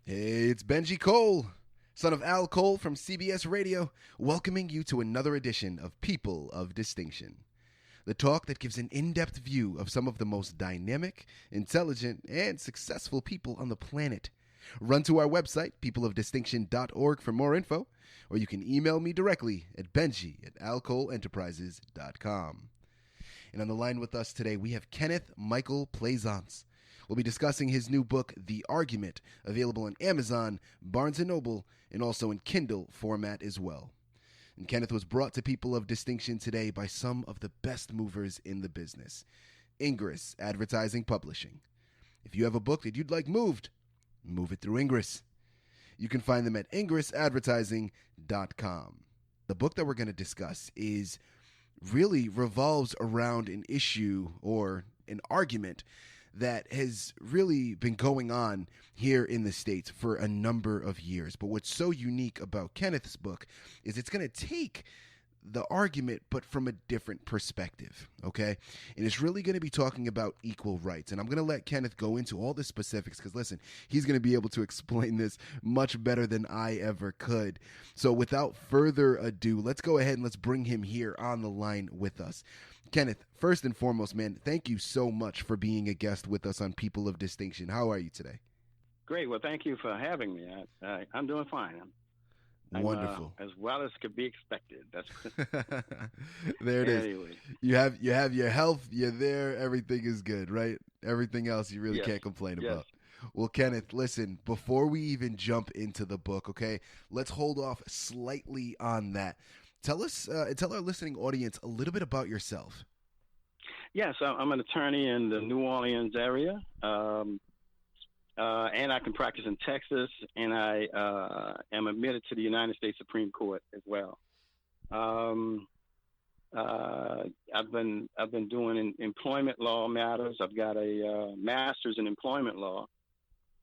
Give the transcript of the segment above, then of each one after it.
Hey, it's Benji Cole, son of Al Cole from CBS Radio, welcoming you to another edition of People of Distinction. The talk that gives an in-depth view of some of the most dynamic, intelligent, and successful people on the planet. Run to our website, peopleofdistinction.org, for more info, or you can email me directly at benji@alcoleenterprises.com. And on the line with us today, we have Kenneth Michael Plaisance. We'll be discussing his new book, The Argument, available on Amazon, Barnes & Noble, and also in Kindle format as well. And Kenneth was brought to People of Distinction today by some of the best movers in the business, Ingress Advertising Publishing. If you have a book that you'd like moved, move it through Ingress. You can find them at ingressadvertising.com. The book that we're going to discuss really revolves around an issue or an argument that has really been going on here in the States for a number of years. But what's so unique about Kenneth's book is it's going to take the argument, but from a different perspective, okay? And it's really going to be talking about equal rights. And I'm going to let Kenneth go into all the specifics because, listen, he's going to be able to explain this much better than I ever could. So without further ado, let's go ahead and let's bring him here on the line with us. Kenneth, first and foremost, man, thank you so much for being a guest with us on People of Distinction. How are you today? Great. Well, thank you for having me. I'm doing fine. Wonderful. As well as could be expected. That's there it is. Anyway. You have your health, you're there, everything is good, right? Everything else you really Yes. can't complain Yes. about. Well, Kenneth, listen, before we even jump into the book, okay, let's hold off slightly on that. Tell our listening audience a little bit about yourself. Yes, I'm an attorney in the New Orleans area, and I can practice in Texas, and I am admitted to the United States Supreme Court as well. I've been doing employment law matters. I've got a master's in employment law,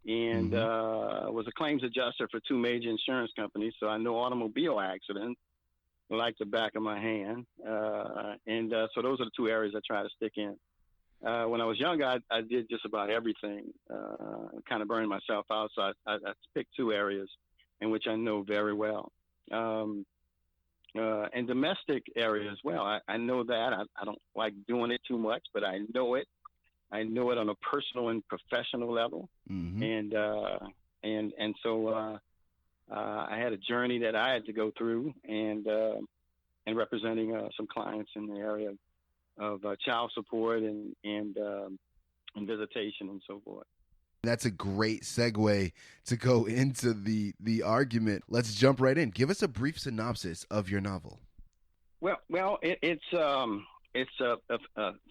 and was a claims adjuster for two major insurance companies, so I know automobile accidents like the back of my hand. So those are the two areas I try to stick in. When I was younger, I did just about everything, kind of burned myself out. So I picked two areas in which I know very well. And domestic area as well. I know that. I don't like doing it too much, but I know it. I know it on a personal and professional level. And so I had a journey that I had to go through, and representing some clients in the area of child support and visitation and so forth. That's a great segue to go into the argument. Let's jump right in. Give us a brief synopsis of your novel. Well, it's a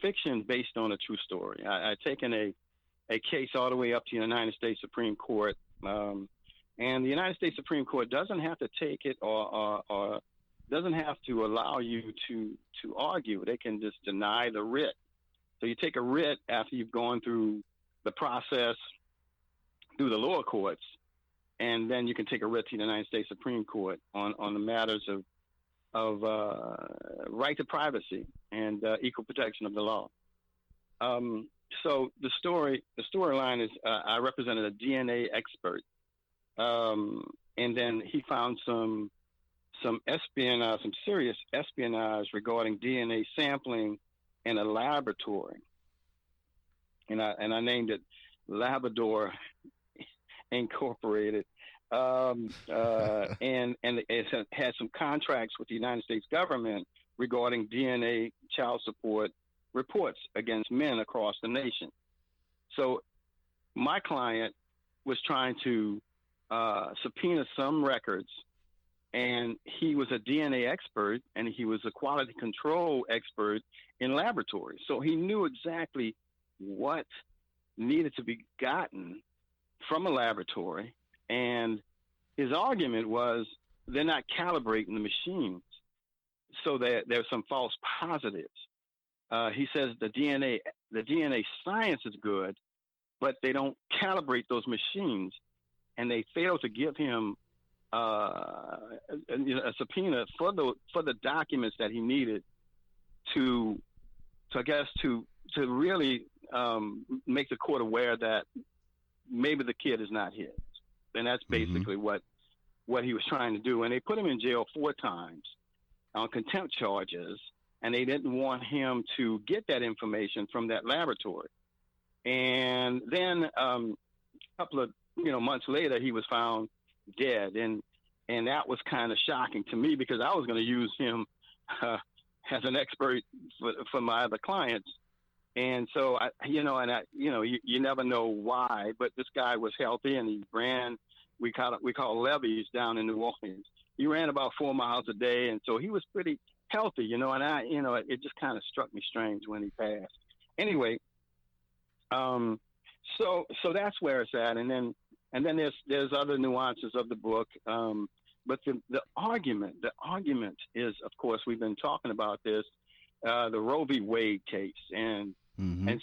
fiction based on a true story. I've taken a case all the way up to the United States Supreme Court. And the United States Supreme Court doesn't have to take it or doesn't have to allow you to argue. They can just deny the writ. So you take a writ after you've gone through the process through the lower courts, and then you can take a writ to the United States Supreme Court on the matters of right to privacy and equal protection of the law. So the storyline is I represented a DNA expert. And then he found some espionage, some serious espionage regarding DNA sampling in a laboratory, and I named it Labrador Incorporated, and it had some contracts with the United States government regarding DNA child support reports against men across the nation. So my client was trying to subpoena some records, and he was a DNA expert, and he was a quality control expert in laboratories. So he knew exactly what needed to be gotten from a laboratory. And his argument was they're not calibrating the machines, so that there's some false positives. He says the DNA science is good, but they don't calibrate those machines, and they fail to give him a subpoena for the documents that he needed to really make the court aware that maybe the kid is not his. And that's basically what he was trying to do. And they put him in jail 4 times on contempt charges, and they didn't want him to get that information from that laboratory. And then a couple of months later, he was found dead, and that was kind of shocking to me because I was going to use him as an expert for my other clients. And so you never know why, but this guy was healthy, and he ran. We call levees down in New Orleans. He ran about 4 miles a day, and so he was pretty healthy, and it just kind of struck me strange when he passed. Anyway, so that's where it's at, and then there's other nuances of the book, but the argument is, of course, we've been talking about this, the Roe v. Wade case, and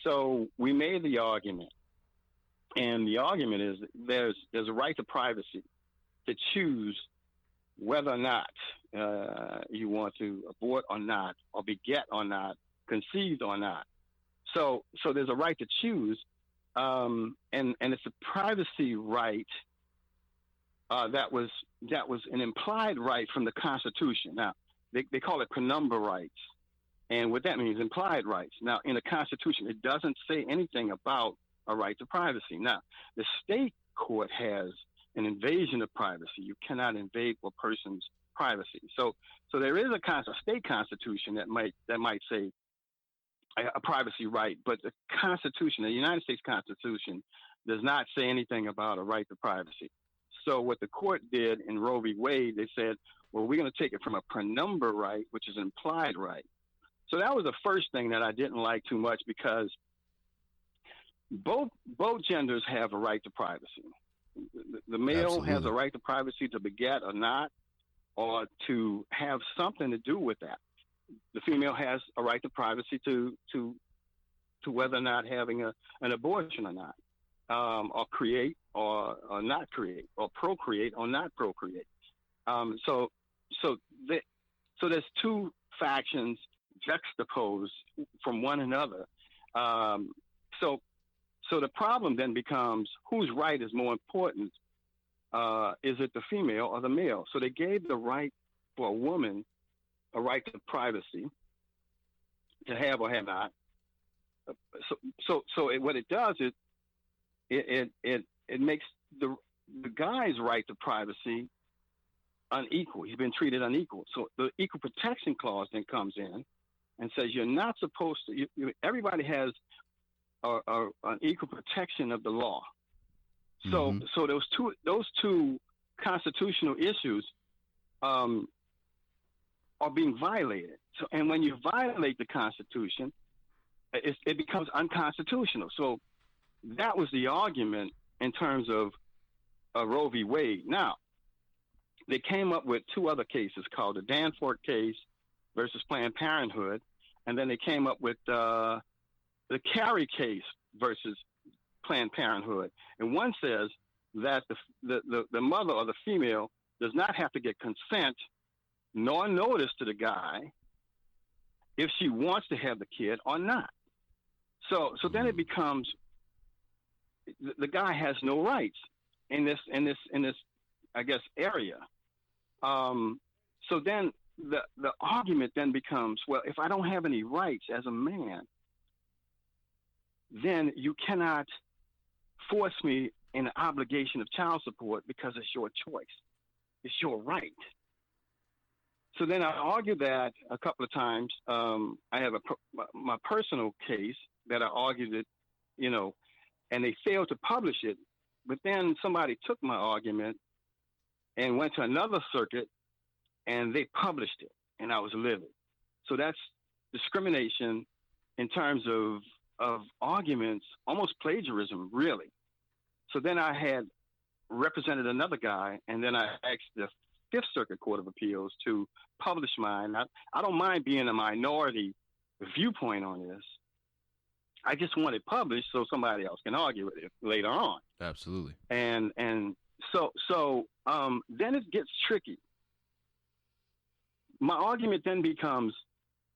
so we made the argument. And the argument is there's a right to privacy to choose whether or not you want to abort or not, or beget or not, conceive or not. So there's a right to choose, and it's a privacy right that was an implied right from the Constitution. Now they call it penumbra rights, and what that means, implied rights. Now in the Constitution, it doesn't say anything about a right to privacy. Now, the state court has an invasion of privacy. You cannot invade a person's privacy. So there is a state constitution that might say a privacy right, but the Constitution, the United States Constitution, does not say anything about a right to privacy. So what the court did in Roe v. Wade, they said, well, we're going to take it from a penumbra right, which is an implied right. So that was the first thing that I didn't like too much, because both genders have a right to privacy. The male has a right to privacy to beget or not, or to have something to do with that. The female has a right to privacy to whether or not having an abortion or not, or create or not create, or procreate or not procreate. So there's 2 factions juxtaposed from one another. So the problem then becomes, whose right is more important? Is it the female or the male? So they gave the right for a woman a right to privacy, to have or have not. So what it does is it makes the guy's right to privacy unequal. He's been treated unequal. So the Equal Protection Clause then comes in and says you're not supposed to. Everybody has an equal protection of the law. So those two constitutional issues are being violated. So, and when you violate the Constitution, it becomes unconstitutional. So that was the argument in terms of Roe v. Wade. Now, they came up with 2 other cases called the Danforth case versus Planned Parenthood, and then they came up with the Carey case versus Planned Parenthood. And one says that the mother or the female does not have to get consent nor notice to the guy if she wants to have the kid or not. So then it becomes the guy has no rights in this I guess area. So then the argument then becomes, well, if I don't have any rights as a man, then you cannot force me in an obligation of child support because it's your choice. It's your right. So then I argued that a couple of times. I have my personal case that I argued it, and they failed to publish it. But then somebody took my argument and went to another circuit, and they published it, and I was livid. So that's discrimination in terms of arguments, almost plagiarism, really. So then I had represented another guy, and then I asked the Fifth Circuit Court of Appeals to publish mine. I don't mind being a minority viewpoint on this. I just want it published so somebody else can argue with it later on. Absolutely. And so then it gets tricky. My argument then becomes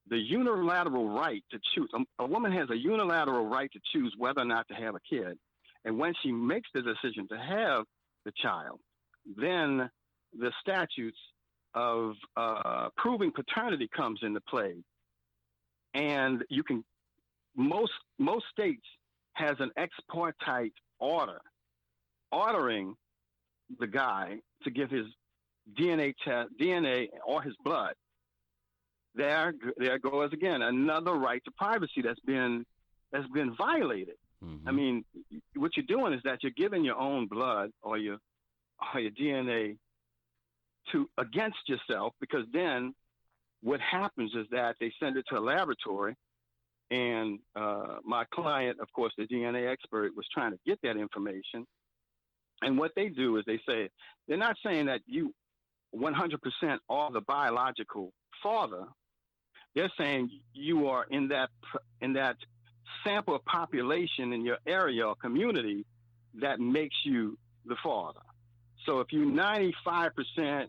the unilateral right to choose. A woman has a unilateral right to choose whether or not to have a kid. And when she makes the decision to have the child. Then the statutes of proving paternity comes into play, and you can most states has an ex parte order ordering the guy to give his DNA or his blood. There goes again another right to privacy that's been violated. Mm-hmm. I mean, what you're doing is that you're giving your own blood or your DNA against yourself, because then what happens is that they send it to a laboratory, and my client, of course, the DNA expert, was trying to get that information. And what they do is they're not saying that you 100% are the biological father. They're saying you are in that sample of population in your area or community that makes you the father. So if you 95%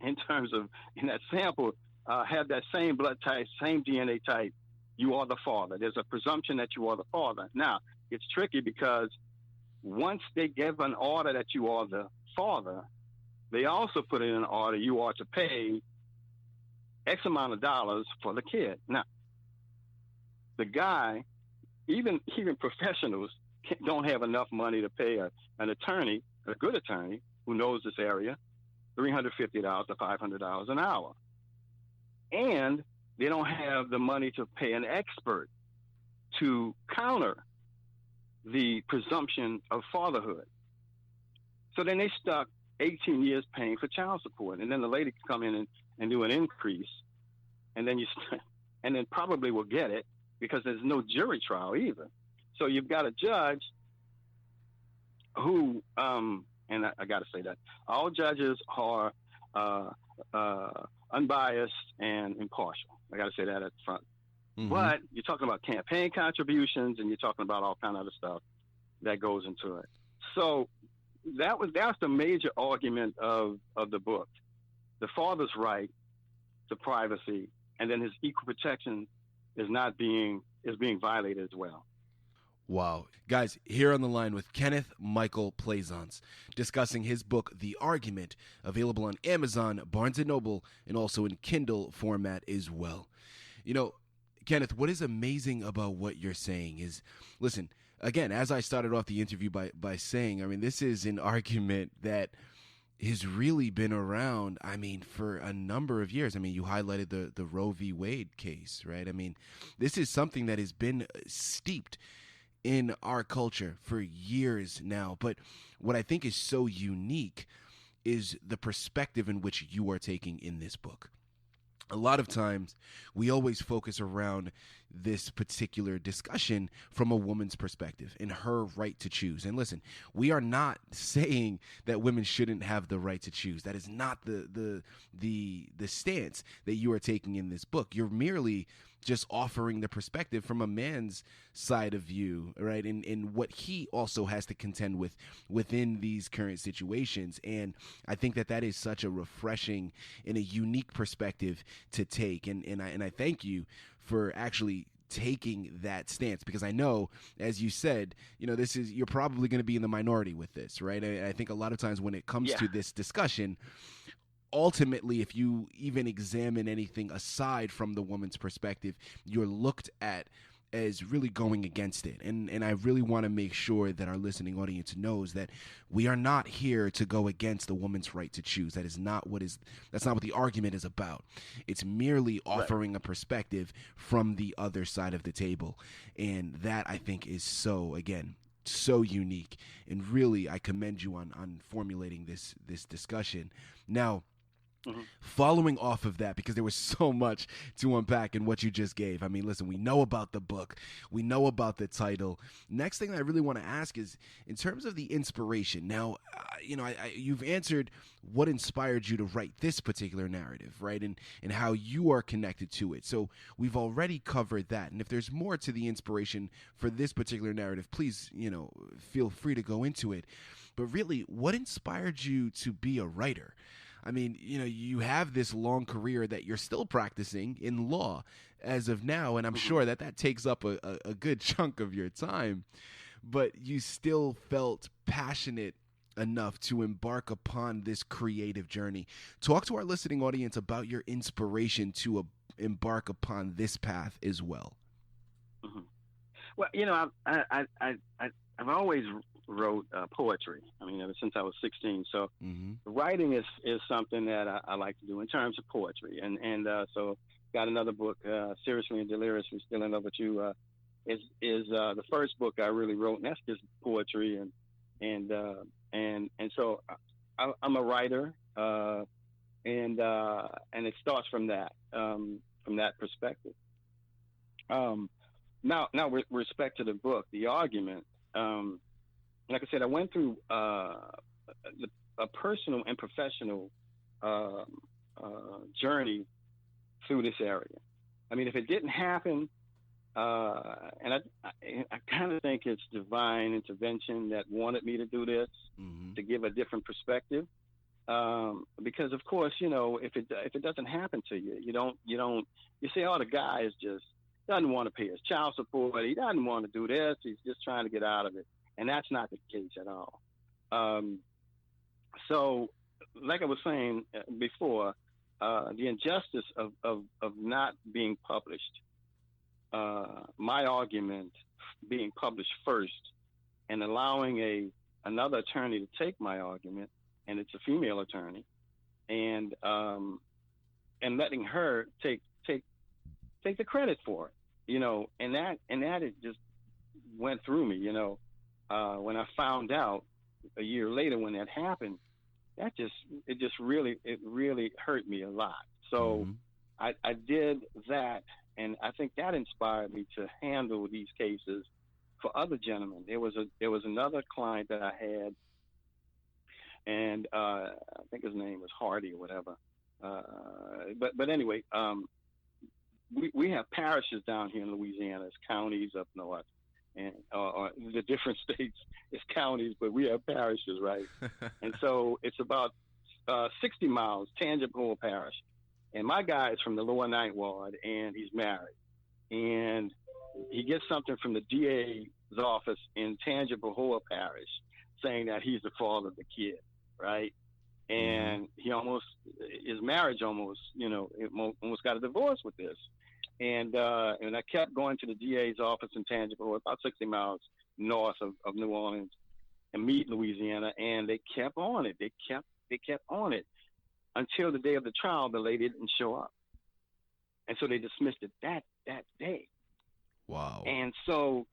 in terms of in that sample have that same blood type, same DNA type, you are the father. There's a presumption that you are the father. Now, it's tricky because once they give an order that you are the father, they also put in an order you are to pay X amount of dollars for the kid. Now, the guy, even professionals don't have enough money to pay an attorney, a good attorney who knows this area, $350 to $500 an hour. And they don't have the money to pay an expert to counter the presumption of fatherhood. So then they stuck 18 years paying for child support. And then the lady can come in and do an increase. And then and then probably will get it because there's no jury trial either. So you've got a judge who, and I got to say that all judges are unbiased and impartial. I got to say that at the front. Mm-hmm. But you're talking about campaign contributions, and you're talking about all kind of other stuff that goes into it. So that's the major argument of the book: the father's right to privacy, and then his equal protection is being violated as well. Wow. Guys, here on the line with Kenneth Michael Plaisance, discussing his book, The Argument, available on Amazon, Barnes & Noble, and also in Kindle format as well. You know, Kenneth, what is amazing about what you're saying is, listen, again, as I started off the interview by saying, I mean, this is an argument that has really been around, I mean, for a number of years. I mean, you highlighted the Roe v. Wade case, right? I mean, this is something that has been steeped in our culture for years now. But what I think is so unique is the perspective in which you are taking in this book. A lot of times we always focus around this particular discussion from a woman's perspective and her right to choose. And listen, we are not saying that women shouldn't have the right to choose. That is not the stance that you are taking in this book. You're merely just offering the perspective from a man's side of view, right? And what he also has to contend with within these current situations. And I think that is such a refreshing and a unique perspective to take. And I thank you for actually taking that stance, because I know, as you said, you know, you're probably going to be in the minority with this, right? I think a lot of times when it comes to this discussion, ultimately, if you even examine anything aside from the woman's perspective, you're looked at as really going against it. And I really want to make sure that our listening audience knows that we are not here to go against a woman's right to choose. That's not what the argument is about. It's merely offering a perspective from the other side of the table. And that, I think, is so unique. And really, I commend you on formulating this discussion. Now, following off of that, because there was so much to unpack in what you just gave. I mean, listen, we know about the book. We know about the title. Next thing I really want to ask is, in terms of the inspiration. Now, you've answered what inspired you to write this particular narrative, right? And how you are connected to it. So we've already covered that. And if there's more to the inspiration for this particular narrative, please, feel free to go into it. But really, what inspired you to be a writer? I mean, you have this long career that you're still practicing in law as of now, and I'm sure that takes up a good chunk of your time, but you still felt passionate enough to embark upon this creative journey. Talk to our listening audience about your inspiration to embark upon this path as well. Mm-hmm. Well, I've always wrote poetry. I mean, ever since I was 16. So writing is something that I like to do in terms of poetry. And so got another book, Seriously and Deliriously Still in Love with You, is the first book I really wrote, and that's just poetry. And so I'm a writer, and it starts from that perspective. Now, with respect to the book, the argument, like I said, I went through a personal and professional journey through this area. I mean, if it didn't happen, and I kind of think it's divine intervention that wanted me to do this, to give a different perspective. Because of course, if it doesn't happen to you, you say, oh, the guy is just doesn't want to pay his child support. He doesn't want to do this. He's just trying to get out of it. And that's not the case at all. So like I was saying before, the injustice of not being published, my argument being published first and allowing another attorney to take my argument, and it's a female attorney, and letting her take the credit for it, and that it just went through me, when I found out a year later when that happened, it really hurt me a lot. So I did that, and I think that inspired me to handle these cases for other gentlemen. There was another client that I had, and I think his name was Hardy or whatever. But anyway, we have parishes down here in Louisiana. It's counties up north, and or the different states is counties, but we have parishes, right? And so it's about 60 miles, Tangipahoa Parish. And my guy is from the Lower Ninth Ward, and he's married. And he gets something from the DA's office in Tangipahoa Parish saying that he's the father of the kid, right? And his marriage almost got a divorce with this. And I kept going to the DA's office in Tangipahoa, about 60 miles north of New Orleans, and Meade, Louisiana, and they kept on it. They kept on it until the day of the trial. The lady didn't show up, and so they dismissed it that day. Wow. And so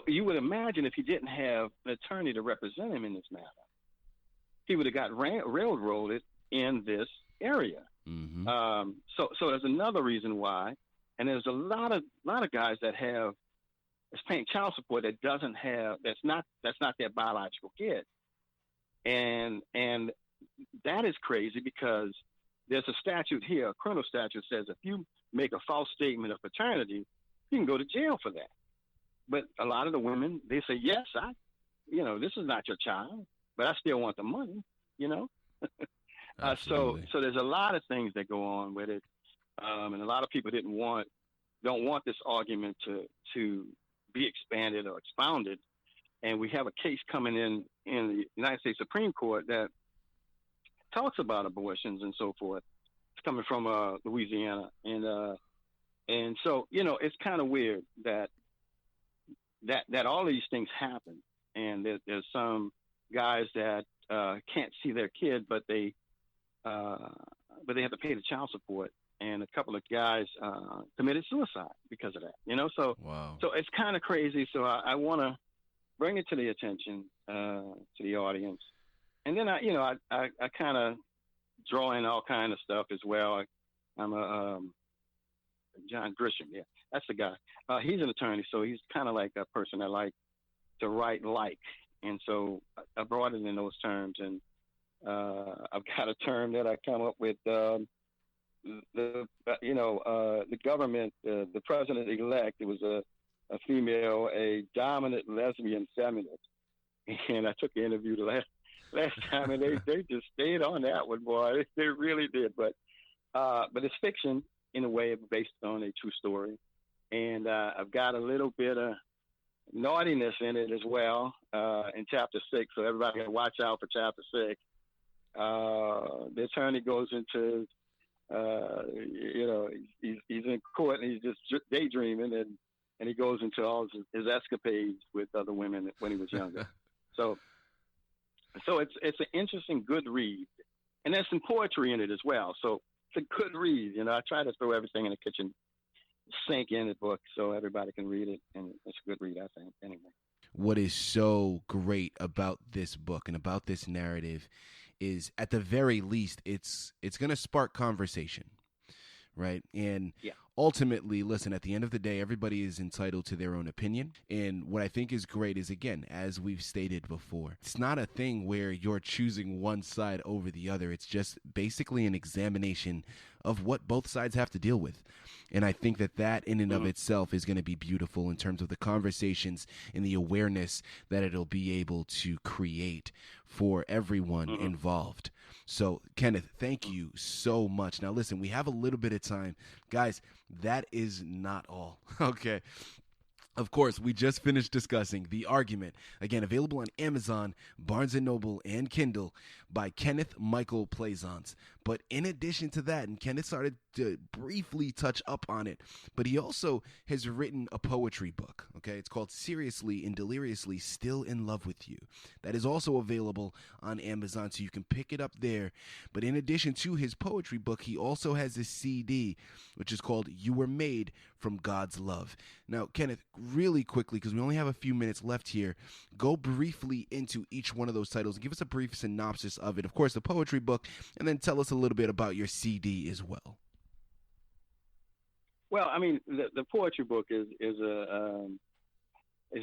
you would imagine if he didn't have an attorney to represent him in this matter, he would have got railroaded in this area. So there's another reason why, and there's a lot of guys that's paying child support that's not their biological kid, and that is crazy because there's a statute here, a criminal statute says if you make a false statement of paternity, you can go to jail for that. But a lot of the women, they say, yes, this is not your child, but I still want the money, So there's a lot of things that go on with it, and a lot of people don't want this argument to be expanded or expounded. And we have a case coming in the United States Supreme Court that talks about abortions and so forth. It's coming from Louisiana, and so it's kind of weird that all these things happen, and there's some guys that can't see their kid, but they have to pay the child support, and a couple of guys committed suicide because of that. So wow. So it's kind of crazy. So I want to bring it to the attention to the audience, and then I kind of draw in all kind of stuff as well. I'm a John Grisham, yeah, that's the guy. He's an attorney, so he's kind of like a person I like to write like, and so I brought it in those terms, and I've got a term that I come up with. The government, the president-elect, it was a female, a dominant lesbian feminist, and I took the interview the last time, and they just stayed on that one, boy. They really did, but it's fiction in a way based on a true story, and I've got a little bit of naughtiness in it as well in chapter 6. So everybody got to watch out for chapter 6. The attorney goes into, he's in court and he's just daydreaming, and he goes into all his escapades with other women when he was younger. So it's an interesting, good read, and there's some poetry in it as well. So it's a good read. I try to throw everything in the kitchen sink in the book so everybody can read it, and it's a good read, I think. Anyway, what is so great about this book and about this narrative is, at the very least, it's going to spark conversation, right? And ultimately, listen, at the end of the day, everybody is entitled to their own opinion. And what I think is great is, again, as we've stated before, it's not a thing where you're choosing one side over the other. It's just basically an examination of what both sides have to deal with. And I think that in and of itself is going to be beautiful in terms of the conversations and the awareness that it'll be able to create for everyone involved. So, Kenneth, thank you so much. Now, listen, we have a little bit of time. Guys, that is not all. Okay. Of course, we just finished discussing The Argument, again, available on Amazon, Barnes & Noble, and Kindle, by Kenneth Michael Plaisance. But in addition to that, and Kenneth started to briefly touch up on it, but he also has written a poetry book, okay? It's called Seriously and Deliriously Still in Love with You. That is also available on Amazon, so you can pick it up there. But in addition to his poetry book, he also has a CD, which is called You Were Made from God's Love. Now, Kenneth, really quickly, because we only have a few minutes left here, go briefly into each one of those titles and give us a brief synopsis of it. Of course, the poetry book, and then tell us a little bit about your CD as well. Well, I mean, the poetry book is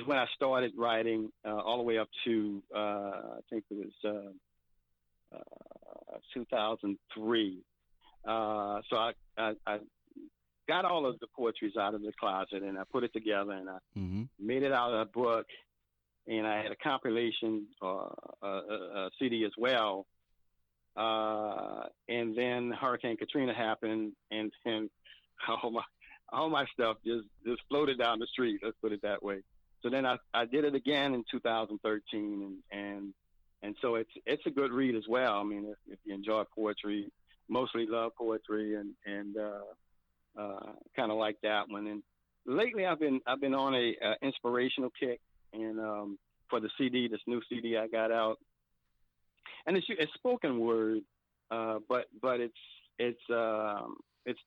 when I started writing all the way up to I think it was 2003. So I got all of the poetries out of the closet, and I put it together, and I made it out of a book, and I had a compilation, a CD as well. And then Hurricane Katrina happened, and all my stuff just floated down the street. Let's put it that way. So then I did it again in 2013, and so it's a good read as well. I mean, if you enjoy poetry, mostly love poetry, and kind of like that one. And lately, I've been on a inspirational kick, and for the CD, this new CD I got out, and it's spoken word, but it's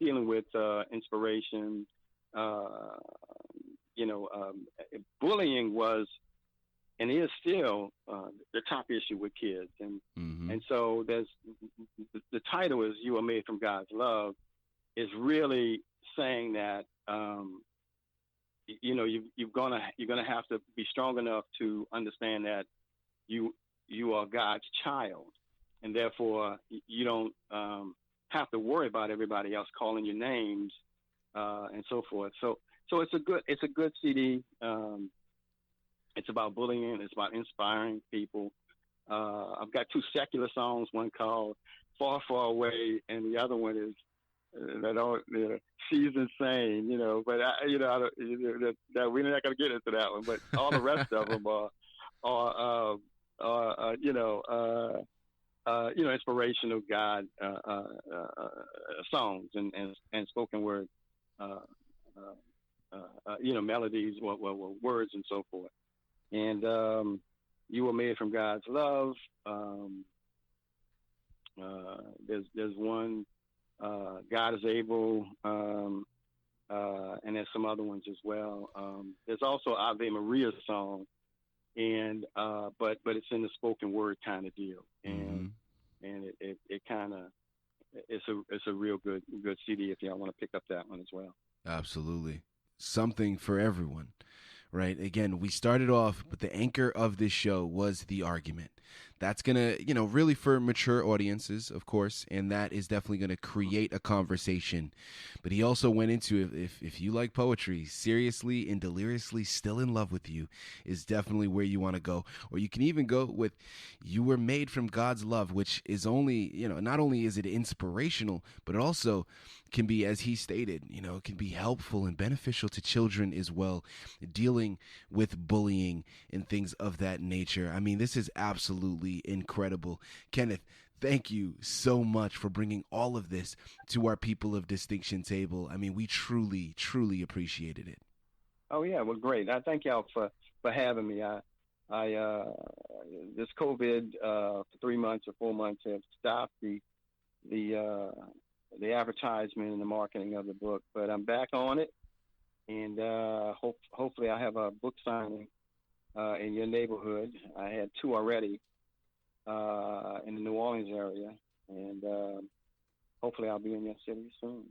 dealing with inspiration. Bullying was and is still the top issue with kids, and so there's the title is "You Are Made from God's Love," is really saying that you're gonna have to be strong enough to understand that you are God's child, and therefore you don't have to worry about everybody else calling your names and so forth. So it's a good CD. It's about bullying. It's about inspiring people. I've got two secular songs. One called "Far, Far Away," and the other one is "She's Insane." But we're not gonna get into that one. But all the rest of them are inspirational God songs and spoken word, melodies, words and so forth. And You Were Made from God's Love. There's one, God is Able, and there's some other ones as well. There's also Ave Maria song, and but it's in the spoken word kind of deal, and it kind of it's a real good CD if y'all want to pick up that one as well. Absolutely, something for everyone. Right. Again, we started off, but the anchor of this show was The Argument. That's going to, really for mature audiences, of course, and that is definitely going to create a conversation. But he also went into, if you like poetry, Seriously and Deliriously Still in Love with You is definitely where you want to go. Or you can even go with You Were Made from God's Love, which is only, not only is it inspirational, but it also can be, as he stated, it can be helpful and beneficial to children as well, dealing with bullying and things of that nature. I mean, this is absolutely incredible. Kenneth, thank you so much for bringing all of this to our People of Distinction table. I mean, we truly, truly appreciated it. Oh yeah, well, great. I thank y'all for having me. This COVID for 3 months or 4 months have stopped the advertisement and the marketing of the book, but I'm back on it, and hopefully I have a book signing in your neighborhood. I had 2 already in the New Orleans area, and hopefully I'll be in your city soon.